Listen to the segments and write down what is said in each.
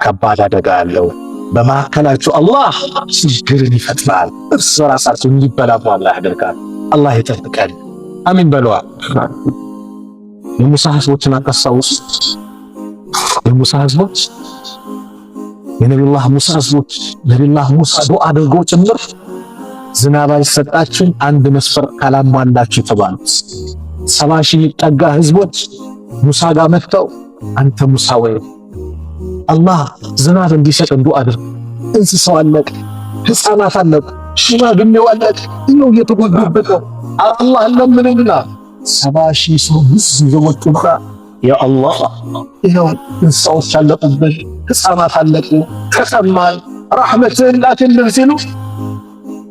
ከባድ አደጋ አለው። በመካከላቸው አላህ ችግርን ይፈጥራል። እርስ በራሳቸው እንዲበላቡ አላህ ያደርጋል። አላህ ይጠብቀን። አሚን በለዋ። የሙሳ ህዝቦችን አቀሳውስ የሙሳ ህዝቦች የነቢዩላህ ሙሳ ህዝቦች ነቢዩላህ ሙሳ ዱዓ አድርገው ጭምር ዝናብ አይሰጣችሁም አንድ መስፈር ካላሟላችሁ የተባሉት 70 ሺህ ጠጋ ህዝቦች ሙሳ ጋር መጥተው አንተ ሙሳ ወይ አላህ ዝናብ እንዲሰጥ ዱዓ አድርግ። እንስሳው አለቀ፣ ህፃናት አለቁ፣ ሽማግሌው አለቀ፣ ነው እየተጎዳበት ነው። አላህ ለምንና 70 ሺህ ሰው ህዝቦች ያ አላህ ይኸው እንስሳዎች አለቁበት፣ ህፃናት አለቁ፣ ተሰማን ረሕመትህን ላክልን ሲሉ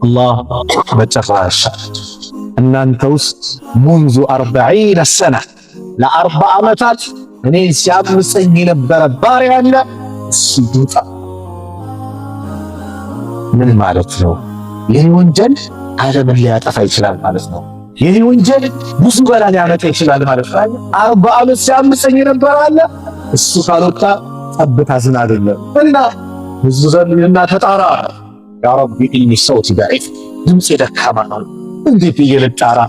አላህ በጨራሽ እናንተ ውስጥ منذ 40 سنة ለ40 ዓመታት እኔ ሲያምፀኝ የነበረ ባሪያ አለ እሱ ይውጣ። ምን ማለት ነው? ይህ ወንጀል ዓለምን ሊያጠፋ ይችላል ማለት ነው። ይህ ወንጀል ብዙ በላ ሊያመጣ ይችላል ማለት ነው። 40 ዓመት ሲያምፀኝ የነበረ አለ እሱ ካልወጣ ጠብታ ዝናብ የለም እና ብዙ ዘንድና ተጣራ ያ ረቢ ኢኒ ሰውቲ ደዒፍ ድምፄ ደካማ ነው እንዴት እየልጣራ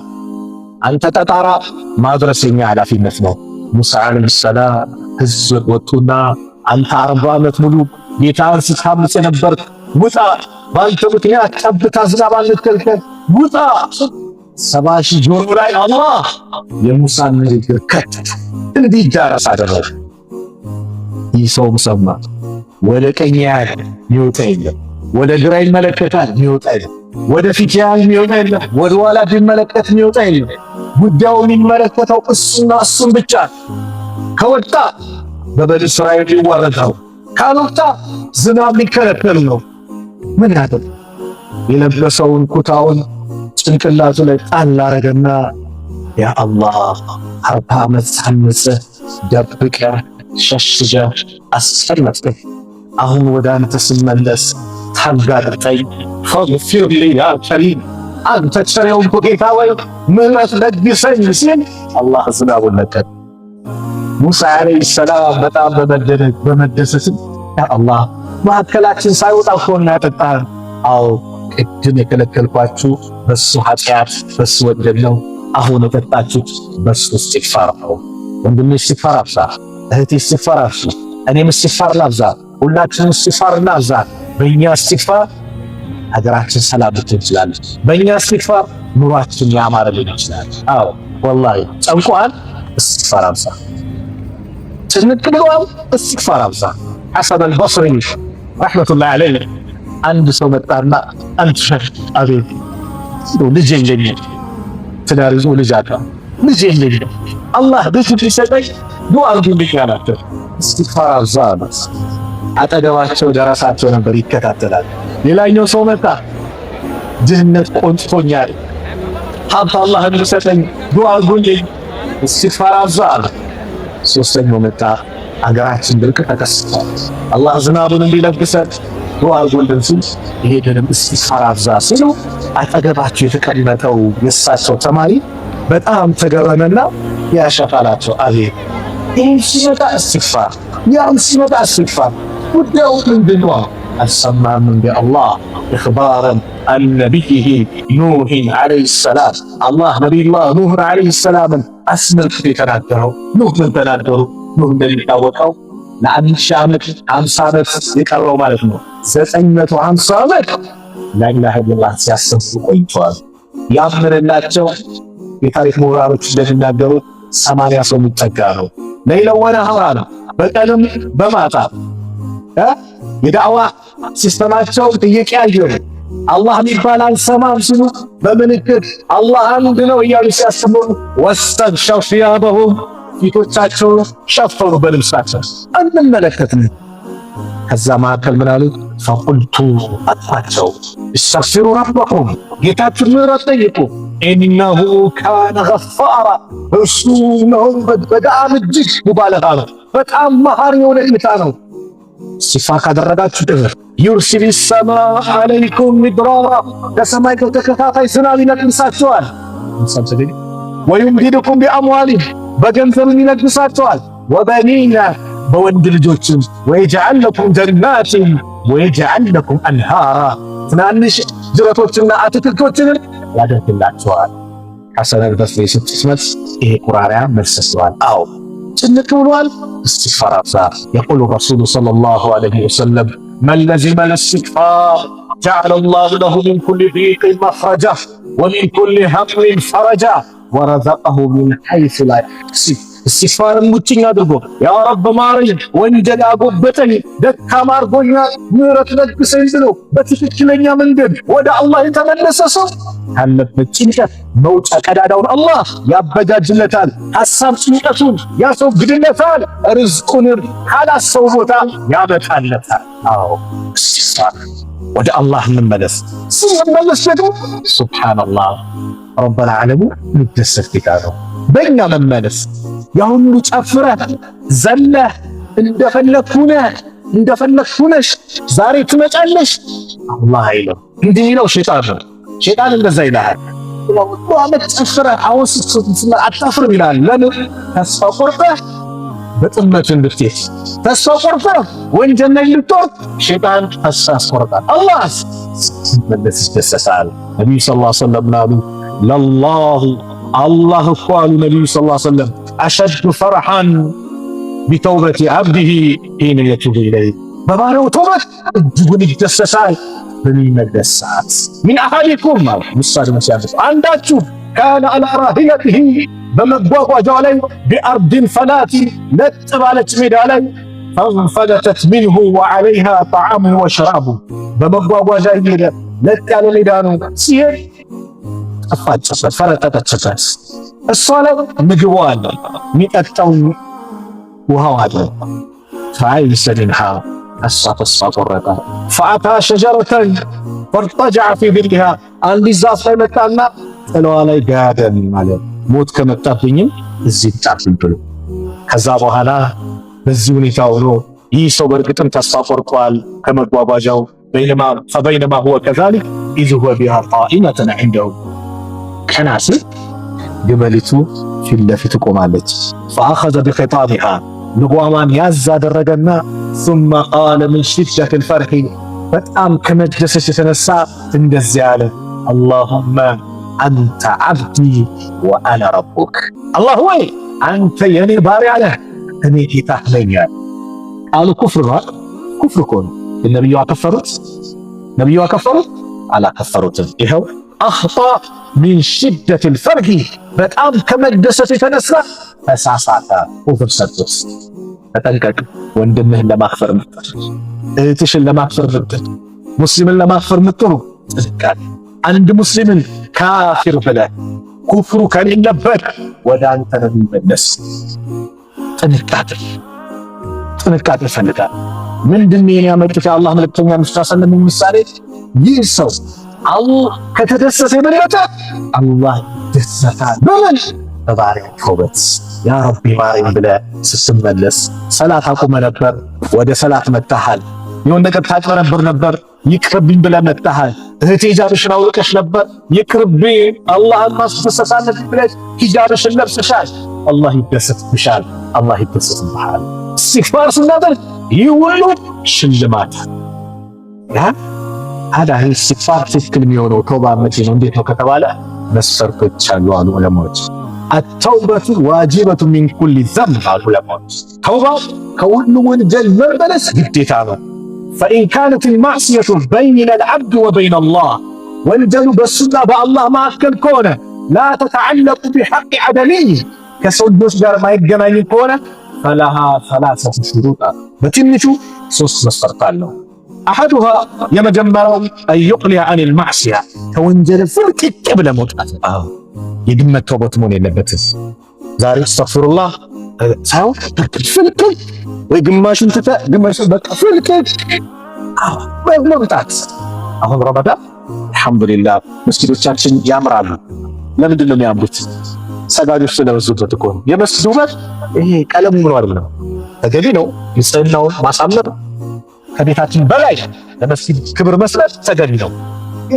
አንተ ተጣራ ማድረስ የኛ ኃላፊነት ነው። ሙሳ ዓለይሂ ሰላም ህዝብ ወጡና አንተ 40 ዓመት ሙሉ ጌታን ስታምጽ የነበርክ ውጣ፣ ባንተ ምክንያት ጠብታ ዝናብ አልከልከል ውጣ። 70 ሺህ ጆሮ ላይ አላህ የሙሳን ንግግር ከተተ እንዲዳረስ አደረገ። ይህ ሰው ሰማ። ወደ ቀኝ ያህል ይወጣ የለም፣ ወደ ግራ ይመለከታል ይወጣ የለም፣ ወደ ፊት ያህል ይወጣ የለም፣ ወደ ኋላ ቢመለከት ይወጣ የለም። ጉዳዩ የሚመለከተው እሱና እሱን ብቻ። ከወጣ በበኒ እስራኤል ሊዋረዳው፣ ካልወጣ ዝናብ ሊከለከል ነው። ምን ያደርግ? የለበሰውን ኩታውን ጭንቅላቱ ላይ ጣል አረገና ያ አላህ 40 ዓመት ሳንጽ ደብቀ ሸሽገ አስቀመጥከኝ። አሁን ወደ አንተ ስመለስ ታጋርጠኝ። ፈግፊር ሊ ያ ከሪም አንተ ቸሬውን ጌታ ወይ ምህረት ለግሰኝ ሲል አላህ ዝናቡን ለቀቀ። ሙሳ ዓለይሂ ሰላም በጣም በመደሰት ያ አላህ መካከላችን ሳይወጣ እኮ ያጠጣን። አዎ ቅድም የከለከልኳችሁ በሱ ኃጢአት በሱ ወንጀል ነው። አሁን የጠጣችሁት በሱ ኢስቲግፋር ነው። ወንድሜ ኢስቲግፋር አብዛ፣ እህቴ ኢስቲግፋር አብዛ፣ እኔም ኢስቲግፋር ላብዛ፣ ሁላችንም ኢስቲግፋር እናብዛ። በእኛ ኢስቲግፋር ሀገራችን ሰላም ልትሆን ትችላለች። በእኛ ኢስቲግፋር ኑሯችን ያማረ ሊሆን ይችላል። አዎ ወላሂ ጨንቆሃል፣ ኢስቲግፋር አብዛ። ጭንቅ ብሎሃል፣ ኢስቲግፋር አብዛ። ሐሰን አልበስሪ ረሕመቱላሂ ዐለይህ አንድ ሰው መጣና አንተ ሸህ አቤት ልጅ የለኝም፣ ትዳር ይዞ ልጅ አጣ፣ ልጅ የለኝም፣ አላህ ልጅ ቢሰጠኝ ዱዓ አድርጉልኝ አላቸው። ኢስቲግፋር አብዛ አሉት። አጠገባቸው ደረሳቸው ነበር ይከታተላል። ሌላኛው ሰው መጣ፣ ድህነት ቆንጥቶኛል፣ ሀብት አላህ እንዲሰጠኝ ዱዓ አድርጉልኝ፣ ኢስቲግፋር አብዛ አለ። ሶስተኛው መጣ፣ አገራችን ድርቅ ተከስቷል፣ አላህ ዝናቡን እንዲለግሰን ዱዓ አድርጉልን ሲል ይሄንንም ኢስቲግፋር አብዛ ሲሉ አጠገባቸው የተቀመጠው የእሳቸው ተማሪ በጣም ተገረመና ያሸፋላቸው አቤት ይህ ሲመጣ ኢስቲግፋር ያም ሲመጣ ኢስቲግፋር ጉዳዩ ምንድን ነው? አልሰማም እንደ አላህ ኢኽባረን አን ነቢይህ ኑሕን ዓለይሂ ሰላም አላህ ነቢዩላህ ኑሕን ዓለይሂ ሰላምን አስመልክቶ የተናገረው። ኑሕ ምን ተናገሩ? ኑሕ እንደሚታወቀው ለ1000 ዓመት 50 ዓመት የቀረው ማለት ነው 950 ዓመት ላኢላሃ ኢለላህ ሲያሰቡ ቆይተዋል። ያመነላቸው የታሪክ ምሁራኖች እንደሚናገሩት 80 ሰው የሚጠጋ ነው። ለይለ ወነሃራ ነው፣ በቀንም በማታ የዳዕዋ ሲስተማቸው እየቀያየሩ አላህ የሚባል አልሰማም ሲሉ በምልክት አላህ አንድ ነው እያሉ ሲያስተምሩ ወስተግሸው ሲያበሁም ፊቶቻቸው ሸፈኑ በልብሳቸው እንመለከትን። ከዛ መካከል ምን አሉ? ፈቁልቱ አጥፋቸው እስተግፊሩ ረበኩም ጌታችሁን ምህረት ጠይቁ፣ ኢነሁ ካነ ገፋራ እሱ ነው በጣም እጅግ ሙባለጋ ነው፣ በጣም መሃሪ የሆነ ጌታ ነው። ኢስቲግፋር ካደረጋችሁ ድረስ ዩርሲል ሰማ አለይኩም ሚድራራ ከሰማይ ተከታታይ ዝናብ ይለግሳችኋል። ወዩምዲድኩም ቢአምዋሊህ በገንዘብ ይለግሳችኋል። ወበኒና በወንድ ልጆችም ወይጀዐል ለኩም ጀናትን ወይጀዐል ለኩም አንሃራ ትናንሽ ጅረቶችና አትክልቶችን ያደርግላችኋል። ሐሰን አልበስሪ ስትስመት ይሄ ቁራሪያ መልስ ሰጥቷል። አዎ ጭንቅ ብሏል። استغفار أبصار. يقول الرسول صلى الله عليه وسلم من لزم الاستغفار جعل الله له من كل ضيق مخرجا ومن كل هم فرجا ورزقه من حيث لا يحتسب. استغفارን ሙጭኝ አድርጎ ያ ረብ ማረኝ፣ ወንጀል አጎበጠኝ፣ ደካማ አድርጎኛል፣ ምህረት ለግሰኝ ብሎ በትክክለኛ መንገድ ወደ አላህ የተመለሰ ሰው ካለበት ጭንቀት መውጫ ቀዳዳውን አላህ ያበጃጅለታል። ሐሳብ ጭንቀቱን ያስወግድለታል። ርዝቁን ካላሰው ቦታ ያመጣለታል። አዎ استغفار ወደ አላህ እንመለስ። ስንመለስ ደግሞ ሱብሃንአላህ ረበል ዓለሚን የሚደሰት ጌታ ነው። በእኛ መመለስ ያሁሉ ጨፍረህ ዘለህ እንደፈለክ ሁነሽ ዛሬ ትመጫለሽ አላህ አይልም። እንዲህ ይለው ሸይጣን ነው። ሸይጣን እንደዛ ይልሃል። ወአመት ጨፍረህ አውስ አታፍርም ይላል። ለምን? ተስፋ ቆርጠህ በጥመት እንድትሄድ፣ ተስፋ ቆርጠህ ወንጀል ላይ እንድትወርድ ሸይጣን ተስፋ ያስቆርጣል። አላህ ሲመለስ ይደሰታል። ነብዩ ሰለላሁ ዐለይሂ ወሰለም አሉ ለላሁ አላህ እኮ አሉ ነቢዩ ሰለላሁ ዐለይሂ ወሰለም አሸዱ ፈርሐን ቢተውበቲ አብዲሂ ሒነ የቱቡ ኢለይህ በባሪያው ተውበት እጅጉን ይደሰታል በሚመለስ ሰዓት። ሚን አሐዲኩም ምሳሌ መሲያት አንዳችሁ ካነ አላ ራሂለቲሂ በመጓጓዣው ላይ ቢአርድን ፈላቲ ለጥ ባለች ሜዳ ላይ ፈንፈለተት ሚንሁ ወዐለይሃ ጠዓሙ ወሸራቡ በመጓጓዣ እየሄደ ለጥ ያለ ሜዳ ነው ሲሄድ ጠፋችበት፣ ፈረጠጠችበት። እሷ ላይ ምግቡ አለ፣ የሚጠጣው ውሃው አለ። ፈአይሰ ሚንሃ እሷ ተስፋ ቆረጠ። ፈአታ ሸጀረተን ፈርተጀዐ ፊ ዚልሃ አንዲት ዛፍ ላይ መጣና ጥላዋ ላይ ጋደም ማለት ሞት ከመጣብኝም እዚህ ጣፍኝ ብሎ ከዛ በኋላ በዚህ ሁኔታ ሆኖ ይህ ሰው በእርግጥም ተስፋ ቆርጧል ከመጓጓዣው። ፈበይነማ ሁወ ከዛሊክ ኢዝ ሁወ ቢሃ ቃኢመተን ዐንደሁ ከናስ ግመሊቱ ፊት ለፊት ቆማለች። ፈአኸዘ ቢኺጣሚሃ ልጓማን ያዝ አደረገና ثم قال من شدة الفرح በጣም ከመደሰት የተነሳ እንደዚህ አለ اللهم أنت عبدي وأنا ربك አላህ ወይ አንተ የኔ ባሪያ ነህ እኔ ጌታህ ነኝ። ቃሉ ኩፍር ነው። ኩፍር እኮ ነው። ነብዩ አከፈሩት አላከፈሩትም። ይኸው አኽጣ ሚን ሽደት الفرح በጣም ከመደሰት የተነሳ ተሳሳተ። ኩፍር ሰጥቶት ተጠንቀቅ። ወንድምህን ለማክፈር ምጥር፣ እህትሽን ለማክፈር ምጥር፣ ሙስሊምን ለማክፈር ምጥሩ። ጥንቃቄ። አንድ ሙስሊምን ካፊር ብለህ ኩፍሩ ከሌለበት ወደ አንተ ነው የሚመለስ። ጥንቃቄ ይፈልጋል። ምንድን ነው ያመጡት የአላህ መልእክተኛ ሰለላሁ ምሳሌ? ይህ ሰው አላህ ከተደሰተ የበለጠ አላህ ይደሰታል። በምን? በባሪያው ተውበት። ያ ረቢ ማረኝ ብለህ ስትመለስ ሰላት አቁመ ነበር፣ ወደ ሰላት መጣሃል። የሆነ ነገር ታጭበረብር ነበር፣ ይቅርብኝ ብለህ መጣሃል። እህቴ ሂጃብሽን አውልቀሽ ነበር፣ ይቅርብኝ አላህን ማስደሰት ብለሽ ሂጃብሽን ለብሰሻል። አላህ ይደሰትብሻል፣ አላህ ይደሰትብሃል። ኢስቲግፋር ስናደርግ ይህ ሁሉ ሽልማት አዳ ኢስቲግፋር ትክክል የሚሆነው ተውባ መቼ ነው? እንዴት ነው ከተባለ መስፈርቶች አሉ አሉ ዑለማዎች። አተውበቱ ዋጅበቱ ሚን ኩሊ ዘንብ አሉ ዑለማዎች። ተውባ ከሁሉ ወንጀል መመለስ ግዴታ ነው። ፈኢን ካነት አልማዕሲየቱ በይነ አልዓብድ ወበይነ አላህ ወንጀሉ በሱና በአላህ መካከል ከሆነ ላ ተተዓለቁ ቢሐቅ ዐደሊይ ከሰው ልጆች ጋር ማይገናኝ ከሆነ ፈለሃ ሰላሰቱ ሹሩጥ በትንሹ 3 መስፈርት አለው። አሐዱሃ የመጀመሪያው አዩቅሊዐ ዐኒል ማዕሲያ ከወንጀል ፍልቅቅ ብለህ መውጣት። የድመት ተውበት መሆን የለበትም። ዛሬ አስተግፊሩላህ ሳይሆን ፍልቅቅ ወይ ግማሹን ትተህ ግማሹን በቃ ፍልቅቅ መውጣት። አሁን ረመዳን አልሐምዱሊላህ መስጊዶቻችን ያምራሉ። ለምንድን ነው የሚያምሩት? ሰጋጆች ስለበዙበት እኮ ነው። የመስጊዱ ውበት ይሄ ቀለሙ ምን አይደለም፣ ተገቢ ነው። ንጽህናውን ማሳመር ከቤታችን በላይ ለመስጊድ ክብር መስጠት ተገቢ ነው።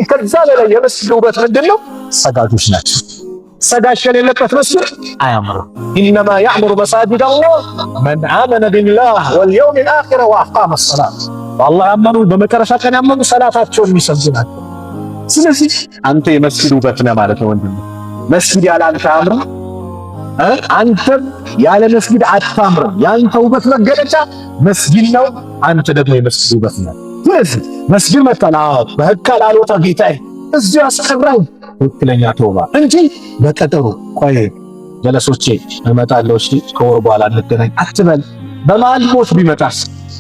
ከዛ በላይ የመስጊዱ ውበት ምንድን ነው? ሰጋጆች ናቸው። ሰጋሽ የሌለበት መስጊድ አያምርም። ኢነማ ያዕሙሩ መሳጅድ አላህ መን አመነ ቢላህ ወልየውሚል አኺር ወአቃመ ሰላት። በአላህ ያመኑ በመጨረሻ ቀን ያመኑ ሰላታቸውን የሚሰግዱ ናቸው። ስለዚህ አንተ የመስጊድ ውበት ነህ ማለት ነው ወንድም። መስጊድ ያለ አንተ አያምርም፣ አንተም ያለ መስጊድ አታምርም። ያንተ ውበት መገለጫ መስጊድ ነው፣ አንተ ደግሞ የመስጊድ ውበት ነህ። ስለዚህ መስጊድ መጣና በህካል አልወጣ ጌታዬ እዚሁ አስቀራኝ ትክክለኛ ተውባ እንጂ በቀጠሮ ቆይ ጀለሶቼ እመጣለሁ እሺ ከወር በኋላ እንገናኝ አትበል። በመሀል ሞት ቢመጣስ?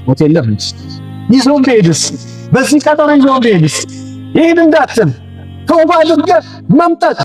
ሞት የለም እንጂ ይዞም ቢሄድስ? በዚህ ቀጠሮ ይዞም ቢሄድስ? ይሄን እንዳትል ተውባ አድርገህ መምጣት